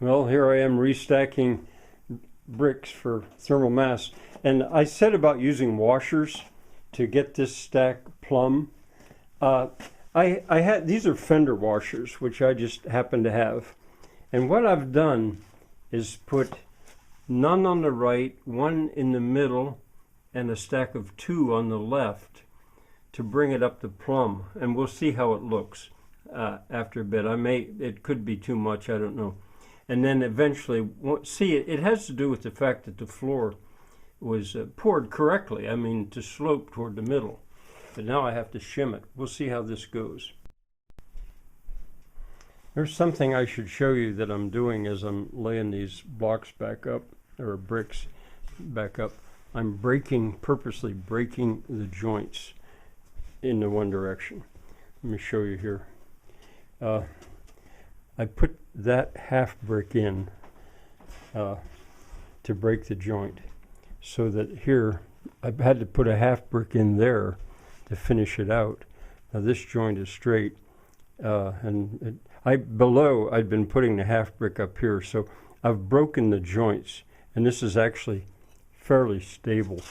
Well, here I am restacking bricks for thermal mass. And I said about using washers to get this stack plumb. I had, these are fender washers, which I just happen to have. And what I've done is put none on the right, one in the middle, and a stack of two on the left to bring it up to plumb. And we'll see how it looks after a bit. It could be too much, I don't know. And then eventually, see, it has to do with the fact that the floor was poured correctly. I mean, to slope toward the middle. But now I have to shim it. We'll see how this goes. There's something I should show you that I'm doing as I'm laying these blocks back up, or bricks back up. I'm purposely breaking the joints in the one direction. Let me show you here. I put that half brick in to break the joint, so that here I've had to put a half brick in there to finish it out. Now this joint is straight, and below I'd been putting the half brick up here, so I've broken the joints, and this is actually fairly stable.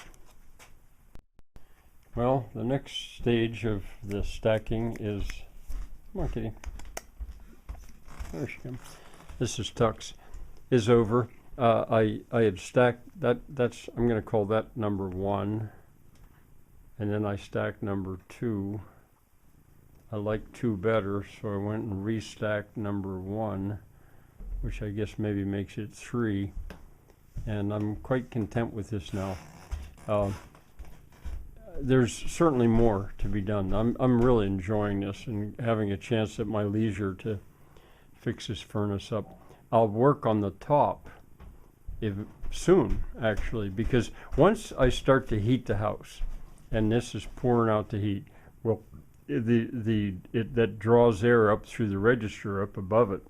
Well, the next stage of the stacking is, come on kitty, there she comes. This is Tux, is over. I had stacked that, I'm going to call that number 1, and then I stacked number 2. I like 2 better, so I went and restacked number 1, which I guess maybe makes it 3, and I'm quite content with this now. There's certainly more to be done. I'm really enjoying this and having a chance at my leisure to fix this furnace up. I'll work on the top soon, actually, because once I start to heat the house, and this is pouring out the heat, well, that draws air up through the register up above it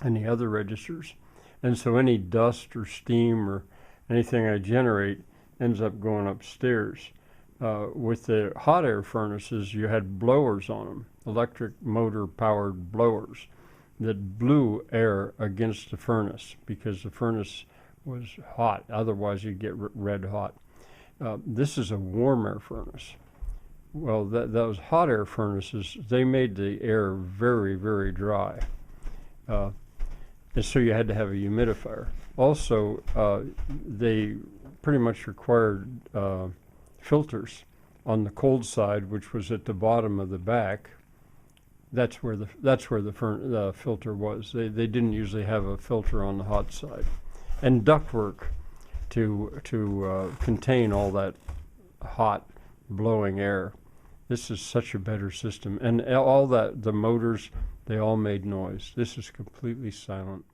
and the other registers, and so any dust or steam or anything I generate ends up going upstairs. With the hot air furnaces, you had blowers on them, electric motor powered blowers that blew air against the furnace because the furnace was hot. Otherwise you'd get red hot. This is a warm air furnace. Well, those hot air furnaces, they made the air very, very dry. And so you had to have a humidifier. Also, they pretty much required filters on the cold side, which was at the bottom of the back. That's where the filter was. They didn't usually have a filter on the hot side, and ductwork to contain all that hot blowing air. This is such a better system, and all that the motors, they all made noise. This is completely silent.